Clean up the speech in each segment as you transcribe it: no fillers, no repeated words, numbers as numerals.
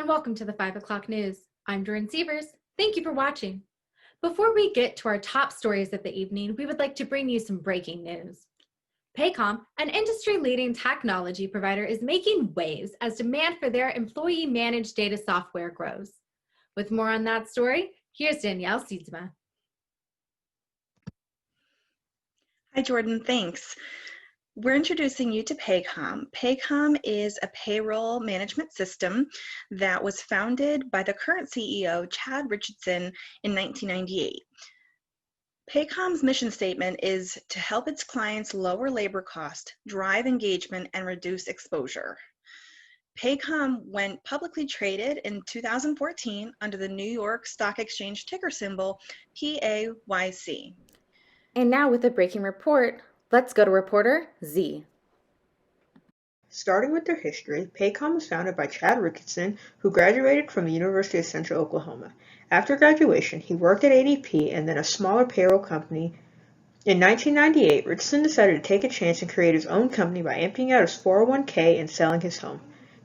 and welcome to the 5 o'clock news. I'm Doreen Sievers. Thank you for watching. Before we get to our top stories of the evening, we would like to bring you some breaking news. Paycom, an industry-leading technology provider, is making waves as demand for their employee-managed data software grows. With more on that story, here's Danielle Siedzma. Hi, Jordan. Thanks. We're introducing you to Paycom. Paycom is a payroll management system that was founded by the current CEO, Chad Richardson, in 1998. Paycom's mission statement is to help its clients lower labor cost, drive engagement, and reduce exposure. Paycom went publicly traded in 2014 under the New York Stock Exchange ticker symbol PAYC. And now with a breaking report, let's go to reporter Z. Starting with their history, Paycom was founded by Chad Richardson, who graduated from the University of Central Oklahoma. After graduation, he worked at ADP and then a smaller payroll company. In 1998, Richardson decided to take a chance and create his own company by emptying out his 401k and selling his home.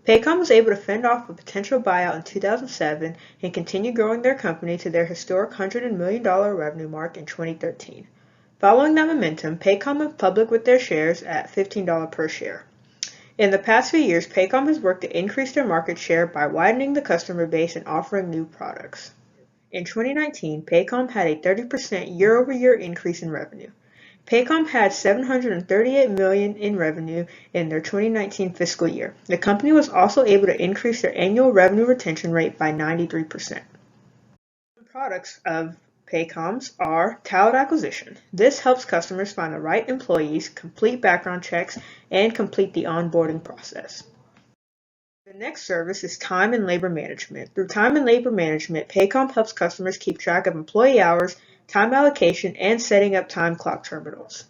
Paycom was able to fend off a potential buyout in 2007 and continue growing their company to their historic $100 million revenue mark in 2013. Following that momentum, Paycom went public with their shares at $15 per share. In the past few years, Paycom has worked to increase their market share by widening the customer base and offering new products. In 2019, Paycom had a 30% year-over-year increase in revenue. Paycom had $738 million in revenue in their 2019 fiscal year. The company was also able to increase their annual revenue retention rate by 93%. Products of Paycoms are talent acquisition. This helps customers find the right employees, complete background checks, and complete the onboarding process. The next service is time and labor management. Through time and labor management, Paycom helps customers keep track of employee hours, time allocation, and setting up time clock terminals.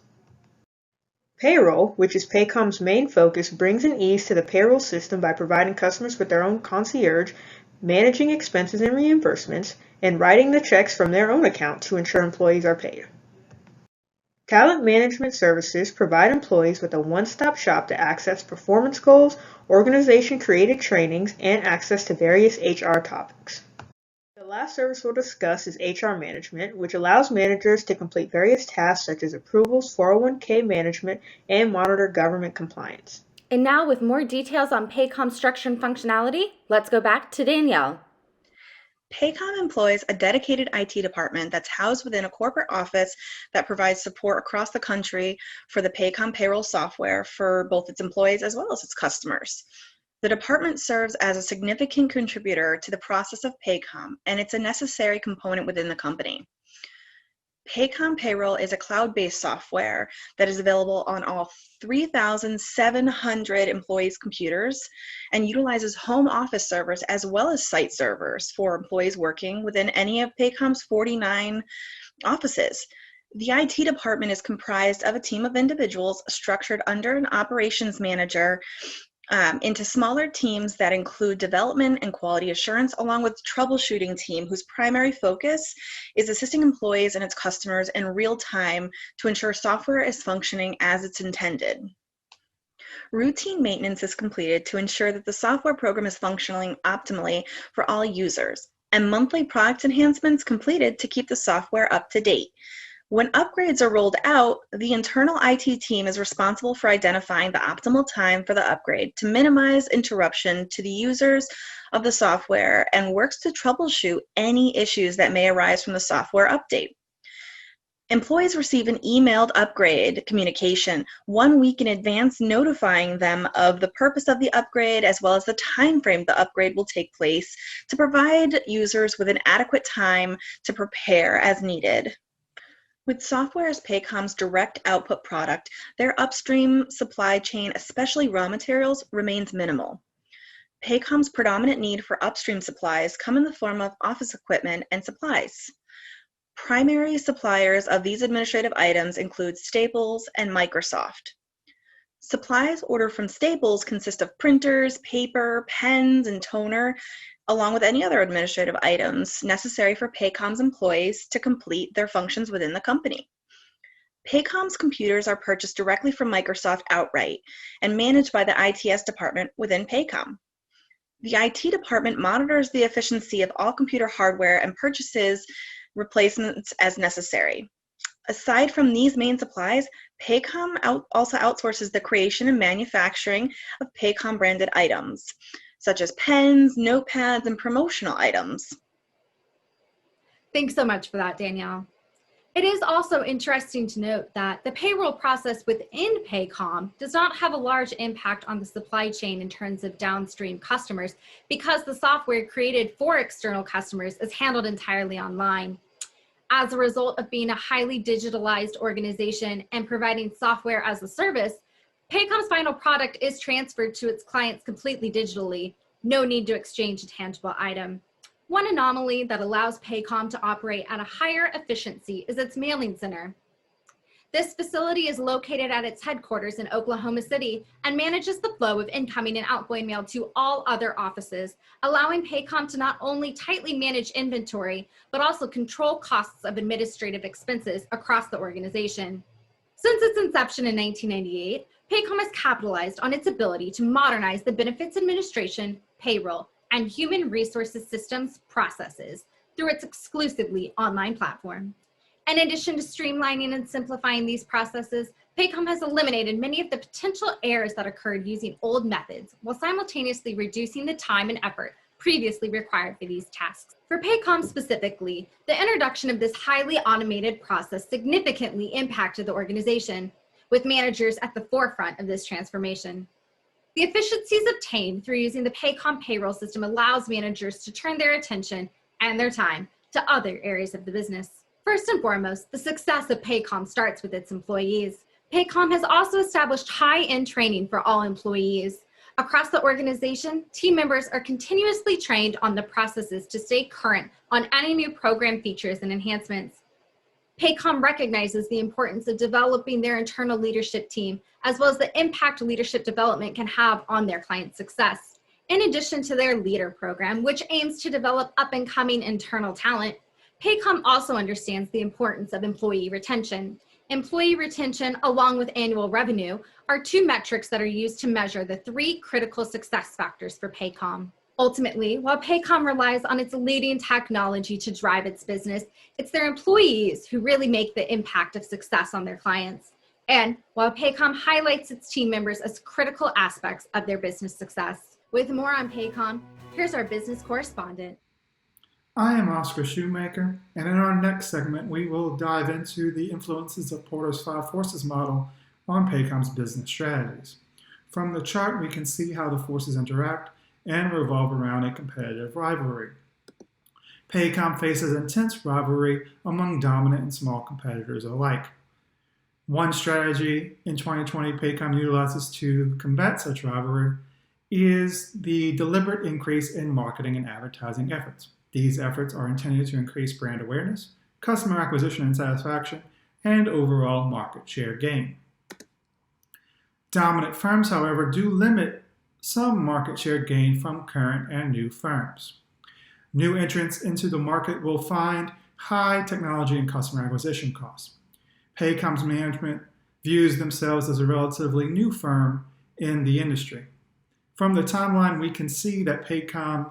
Payroll, which is Paycom's main focus, brings an ease to the payroll system by providing customers with their own concierge, managing expenses and reimbursements, and writing the checks from their own account to ensure employees are paid. Talent management services provide employees with a one-stop shop to access performance goals, organization-created trainings, and access to various HR topics. The last service we'll discuss is HR management, which allows managers to complete various tasks such as approvals, 401k management, and monitor government compliance. And now with more details on Paycom's structure and functionality, let's go back to Danielle. Paycom employs a dedicated IT department that's housed within a corporate office that provides support across the country for the Paycom payroll software for both its employees as well as its customers. The department serves as a significant contributor to the process of Paycom, and it's a necessary component within the company. Paycom Payroll is a cloud-based software that is available on all 3,700 employees' computers and utilizes home office servers as well as site servers for employees working within any of Paycom's 49 offices. The IT department is comprised of a team of individuals structured under an operations manager into smaller teams that include development and quality assurance, along with troubleshooting team whose primary focus is assisting employees and its customers in real time to ensure software is functioning as it's intended. Routine maintenance is completed to ensure that the software program is functioning optimally for all users, and monthly product enhancements completed to keep the software up to date. When upgrades are rolled out, the internal IT team is responsible for identifying the optimal time for the upgrade to minimize interruption to the users of the software and works to troubleshoot any issues that may arise from the software update. Employees receive an emailed upgrade communication 1 week in advance, notifying them of the purpose of the upgrade as well as the time frame the upgrade will take place to provide users with an adequate time to prepare as needed. With software as Paycom's direct output product, their upstream supply chain, especially raw materials, remains minimal. Paycom's predominant need for upstream supplies come in the form of office equipment and supplies. Primary suppliers of these administrative items include Staples and Microsoft. Supplies ordered from Staples consist of printers, paper, pens, and toner, along with any other administrative items necessary for Paycom's employees to complete their functions within the company. Paycom's computers are purchased directly from Microsoft outright and managed by the ITS department within Paycom. The IT department monitors the efficiency of all computer hardware and purchases replacements as necessary. Aside from these main supplies, Paycom also outsources the creation and manufacturing of Paycom branded items, such as pens, notepads, and promotional items. Thanks so much for that, Danielle. It is also interesting to note that the payroll process within Paycom does not have a large impact on the supply chain in terms of downstream customers because the software created for external customers is handled entirely online. As a result of being a highly digitalized organization and providing software as a service, Paycom's final product is transferred to its clients completely digitally. No need to exchange a tangible item. One anomaly that allows Paycom to operate at a higher efficiency is its mailing center. This facility is located at its headquarters in Oklahoma City and manages the flow of incoming and outgoing mail to all other offices, allowing Paycom to not only tightly manage inventory, but also control costs of administrative expenses across the organization. Since its inception in 1998, Paycom has capitalized on its ability to modernize the benefits administration, payroll, and human resources systems processes through its exclusively online platform. In addition to streamlining and simplifying these processes, Paycom has eliminated many of the potential errors that occurred using old methods while simultaneously reducing the time and effort previously required for these tasks. For Paycom specifically, the introduction of this highly automated process significantly impacted the organization, with managers at the forefront of this transformation. The efficiencies obtained through using the Paycom payroll system allows managers to turn their attention and their time to other areas of the business. First and foremost, the success of Paycom starts with its employees. Paycom has also established high-end training for all employees. Across the organization, team members are continuously trained on the processes to stay current on any new program features and enhancements. Paycom recognizes the importance of developing their internal leadership team, as well as the impact leadership development can have on their client success. In addition to their leader program, which aims to develop up-and-coming internal talent, Paycom also understands the importance of employee retention. Employee retention, along with annual revenue, are two metrics that are used to measure the three critical success factors for Paycom. Ultimately, while Paycom relies on its leading technology to drive its business, it's their employees who really make the impact of success on their clients. And while Paycom highlights its team members as critical aspects of their business success. With more on Paycom, here's our business correspondent. I am Oscar Shoemaker, and in our next segment, we will dive into the influences of Porter's Five Forces model on Paycom's business strategies. From the chart, we can see how the forces interact and revolve around a competitive rivalry. Paycom faces intense rivalry among dominant and small competitors alike. One strategy in 2020 Paycom utilizes to combat such rivalry is the deliberate increase in marketing and advertising efforts. These efforts are intended to increase brand awareness, customer acquisition and satisfaction, and overall market share gain. Dominant firms, however, do limit some market share gain from current and new firms. New entrants into the market will find high technology and customer acquisition costs. Paycom's management views themselves as a relatively new firm in the industry. From the timeline, we can see that Paycom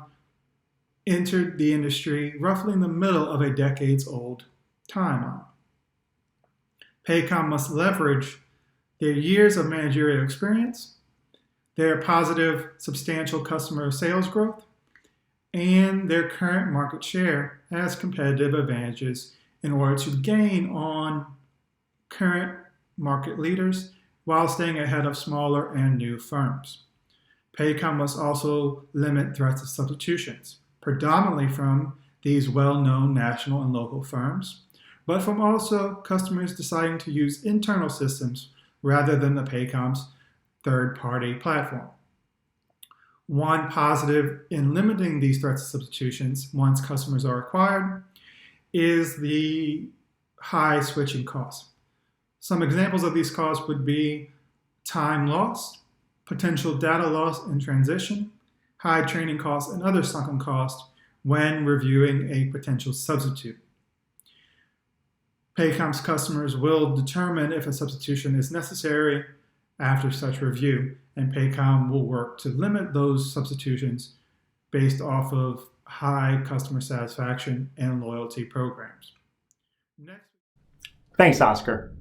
entered the industry roughly in the middle of a decades-old timeline. Paycom must leverage their years of managerial experience, their positive, substantial customer sales growth, and their current market share as competitive advantages in order to gain on current market leaders while staying ahead of smaller and new firms. Paycom must also limit threats of substitutions, predominantly from these well-known national and local firms, but from also customers deciding to use internal systems rather than the Paycom's third-party platform. One positive in limiting these threats of substitutions once customers are acquired is the high switching costs. Some examples of these costs would be time lost, potential data loss in transition, high training costs, and other sunken costs when reviewing a potential substitute. Paycom's customers will determine if a substitution is necessary after such review, and Paycom will work to limit those substitutions based off of high customer satisfaction and loyalty programs. Next. Thanks, Oscar.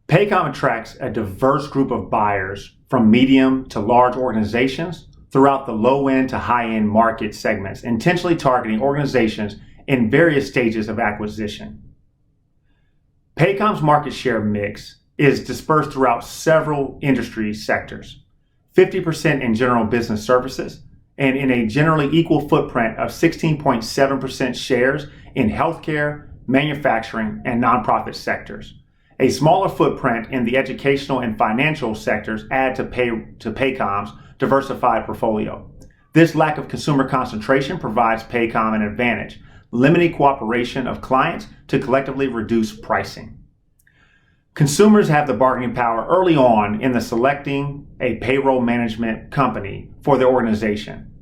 Paycom attracts a diverse group of buyers from medium to large organizations throughout the low-end to high-end market segments, intentionally targeting organizations in various stages of acquisition. Paycom's market share mix is dispersed throughout several industry sectors, 50% in general business services, and in a generally equal footprint of 16.7% shares in healthcare, manufacturing, and nonprofit sectors. A smaller footprint in the educational and financial sectors add to Paycom's diversified portfolio. This lack of consumer concentration provides Paycom an advantage, limiting cooperation of clients to collectively reduce pricing. Consumers have the bargaining power early on in the selecting a payroll management company for their organization.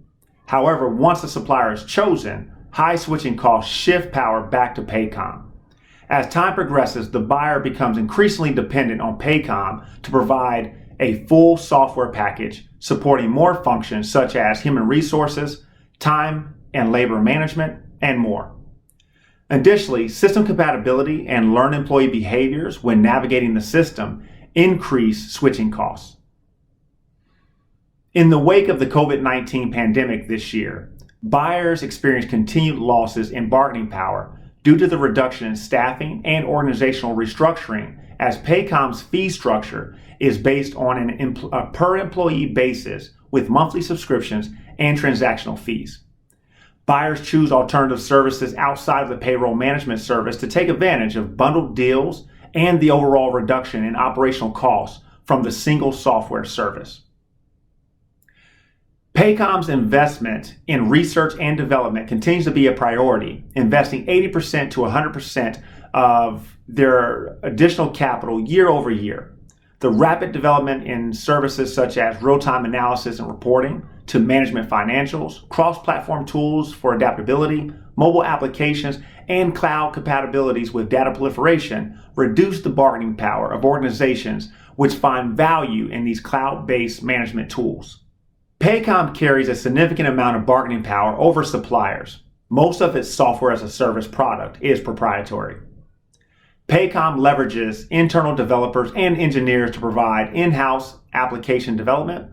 However, once the supplier is chosen, high switching costs shift power back to Paycom. As time progresses, the buyer becomes increasingly dependent on Paycom to provide a full software package supporting more functions such as human resources, time and labor management, and more. Additionally, system compatibility and learned employee behaviors when navigating the system increase switching costs. In the wake of the COVID-19 pandemic this year, buyers experienced continued losses in bargaining power due to the reduction in staffing and organizational restructuring, as Paycom's fee structure is based on a per employee basis with monthly subscriptions and transactional fees. Buyers choose alternative services outside of the payroll management service to take advantage of bundled deals and the overall reduction in operational costs from the single software service. Paycom's investment in research and development continues to be a priority, investing 80% to 100% of their additional capital year over year. The rapid development in services such as real-time analysis and reporting to management financials, cross-platform tools for adaptability, mobile applications, and cloud compatibilities with data proliferation reduce the bargaining power of organizations which find value in these cloud-based management tools. Paycom carries a significant amount of bargaining power over suppliers. Most of its software as a service product is proprietary. Paycom leverages internal developers and engineers to provide in-house application development.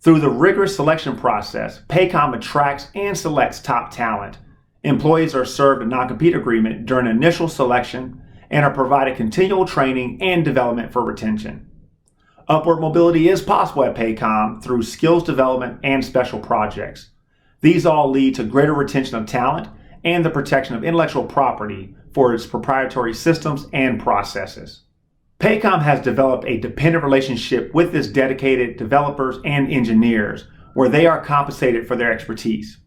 Through the rigorous selection process, Paycom attracts and selects top talent. Employees are served a non-compete agreement during initial selection and are provided continual training and development for retention. Upward mobility is possible at Paycom through skills development and special projects. These all lead to greater retention of talent and the protection of intellectual property for its proprietary systems and processes. Paycom has developed a dependent relationship with its dedicated developers and engineers, where they are compensated for their expertise.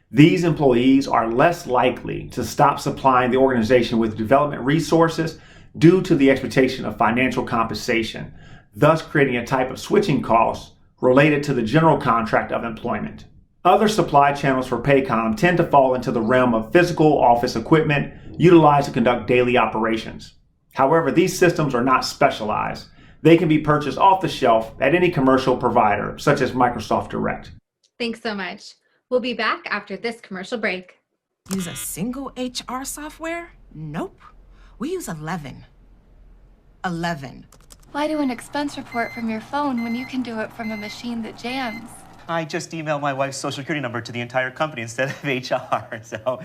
These employees are less likely to stop supplying the organization with development resources due to the expectation of financial compensation, thus creating a type of switching costs related to the general contract of employment. Other supply channels for Paycom tend to fall into the realm of physical office equipment utilized to conduct daily operations. However, these systems are not specialized. They can be purchased off the shelf at any commercial provider, such as Microsoft Direct. Thanks so much. We'll be back after this commercial break. Use a single HR software? Nope. We use 11. 11. Why do an expense report from your phone when you can do it from a machine that jams? I just emailed my wife's social security number to the entire company instead of HR, so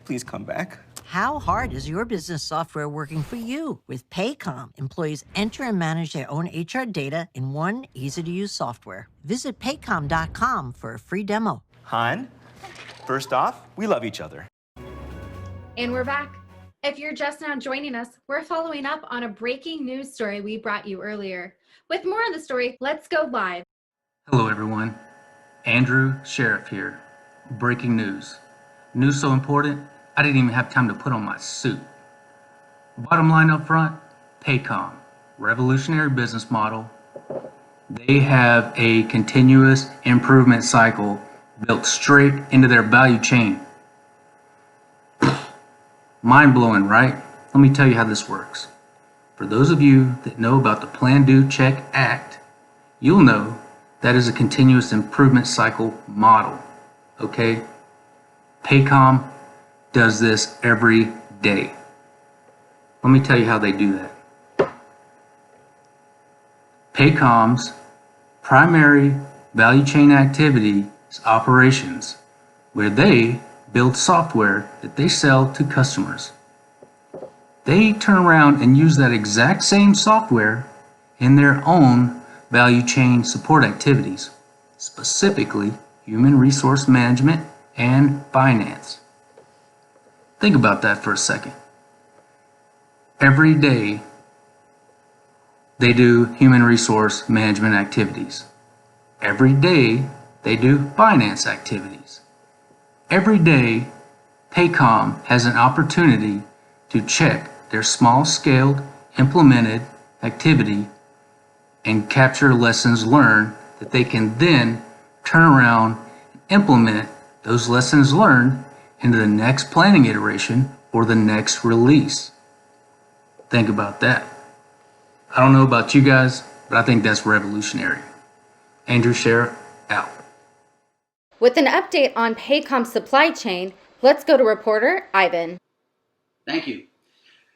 please come back. How hard is your business software working for you? With Paycom, employees enter and manage their own HR data in one easy-to-use software. Visit paycom.com for a free demo. Han, first off, we love each other. And we're back. If you're just now joining us, we're following up on a breaking news story we brought you earlier. With more on the story, let's go live. Hello everyone, Andrew Sheriff here. Breaking news. News so important, I didn't even have time to put on my suit. Bottom line up front, Paycom, revolutionary business model. They have a continuous improvement cycle built straight into their value chain. Mind-blowing, right? Let me tell you how this works. For those of you that know about the Plan, Do, Check, Act, you'll know that is a continuous improvement cycle model. okay? Paycom does this every day. Let me tell you how they do that. Paycom's primary value chain activity is operations, where they build software that they sell to customers. They turn around and use that exact same software in their own value chain support activities, specifically human resource management and finance. Think about that for a second. Every day, they do human resource management activities. Every day, they do finance activities. Every day, Paycom has an opportunity to check their small-scaled implemented activity and capture lessons learned that they can then turn around and implement those lessons learned into the next planning iteration or the next release. Think about that. I don't know about you guys, but I think that's revolutionary. Andrew Sheriff, out. With an update on Paycom's supply chain, let's go to reporter Ivan. Thank you.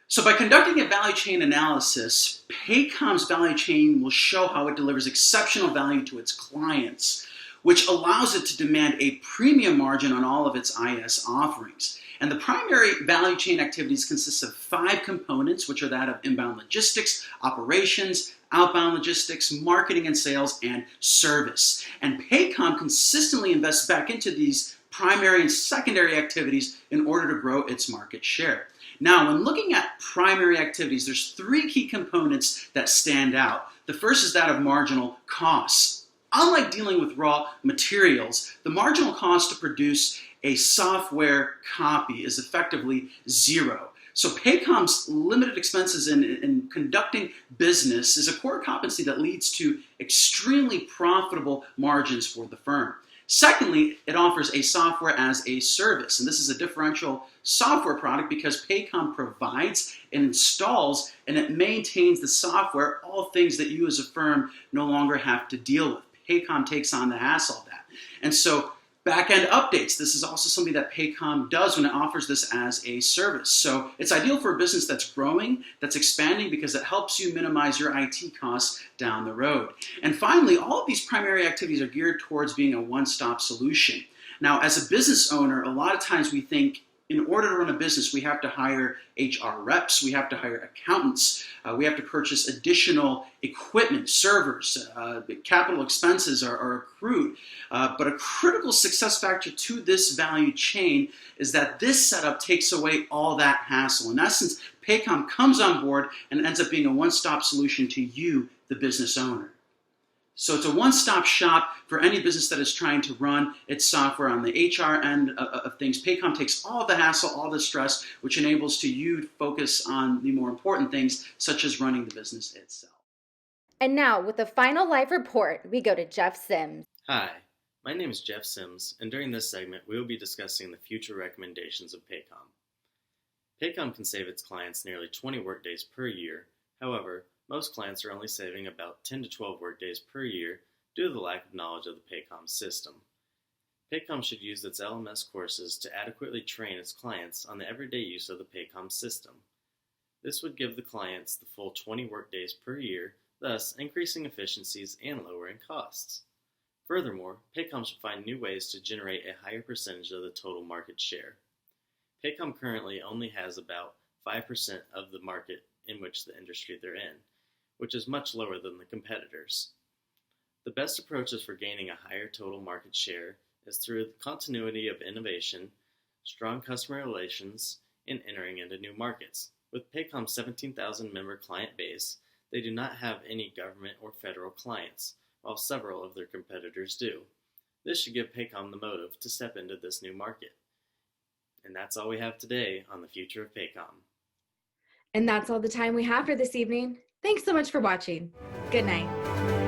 So by conducting a value chain analysis, Paycom's value chain will show how it delivers exceptional value to its clients, which allows it to demand a premium margin on all of its IS offerings. And the primary value chain activities consist of 5 components, which are that of inbound logistics, operations, outbound logistics, marketing and sales, and service. And Paycom consistently invests back into these primary and secondary activities in order to grow its market share. Now, when looking at primary activities, there's 3 key components that stand out. The first is that of marginal costs. Unlike dealing with raw materials, the marginal cost to produce a software copy is effectively 0. So Paycom's limited expenses in conducting business is a core competency that leads to extremely profitable margins for the firm. Secondly, it offers a software as a service, and this is a differential software product because Paycom provides and installs and it maintains the software, all things that you as a firm no longer have to deal with. Paycom takes on the hassle of that. And so back-end updates, this is also something that Paycom does when it offers this as a service. So it's ideal for a business that's growing, that's expanding, because it helps you minimize your IT costs down the road. And finally, all of these primary activities are geared towards being a one-stop solution. Now, as a business owner, a lot of times we think in order to run a business, we have to hire HR reps, we have to hire accountants, we have to purchase additional equipment, servers, capital expenses are accrued. But a critical success factor to this value chain is that this setup takes away all that hassle. In essence, Paycom comes on board and ends up being a one-stop solution to you, the business owner. So it's a one-stop shop for any business that is trying to run its software on the HR end of things. Paycom takes all the hassle, all the stress, which enables you to focus on the more important things, such as running the business itself. And now, with the final live report, we go to Jeff Sims. Hi, my name is Jeff Sims, and during this segment, we will be discussing the future recommendations of Paycom. Paycom can save its clients nearly 20 workdays per year. However, most clients are only saving about 10 to 12 workdays per year due to the lack of knowledge of the Paycom system. Paycom should use its LMS courses to adequately train its clients on the everyday use of the Paycom system. This would give the clients the full 20 workdays per year, thus increasing efficiencies and lowering costs. Furthermore, Paycom should find new ways to generate a higher percentage of the total market share. Paycom currently only has about 5% of the market in which the industry they're in, which is much lower than the competitors. The best approaches for gaining a higher total market share is through the continuity of innovation, strong customer relations, and entering into new markets. With Paycom's 17,000 member client base, they do not have any government or federal clients, while several of their competitors do. This should give Paycom the motive to step into this new market. And that's all we have today on the future of Paycom. And that's all the time we have for this evening. Thanks so much for watching. Good night.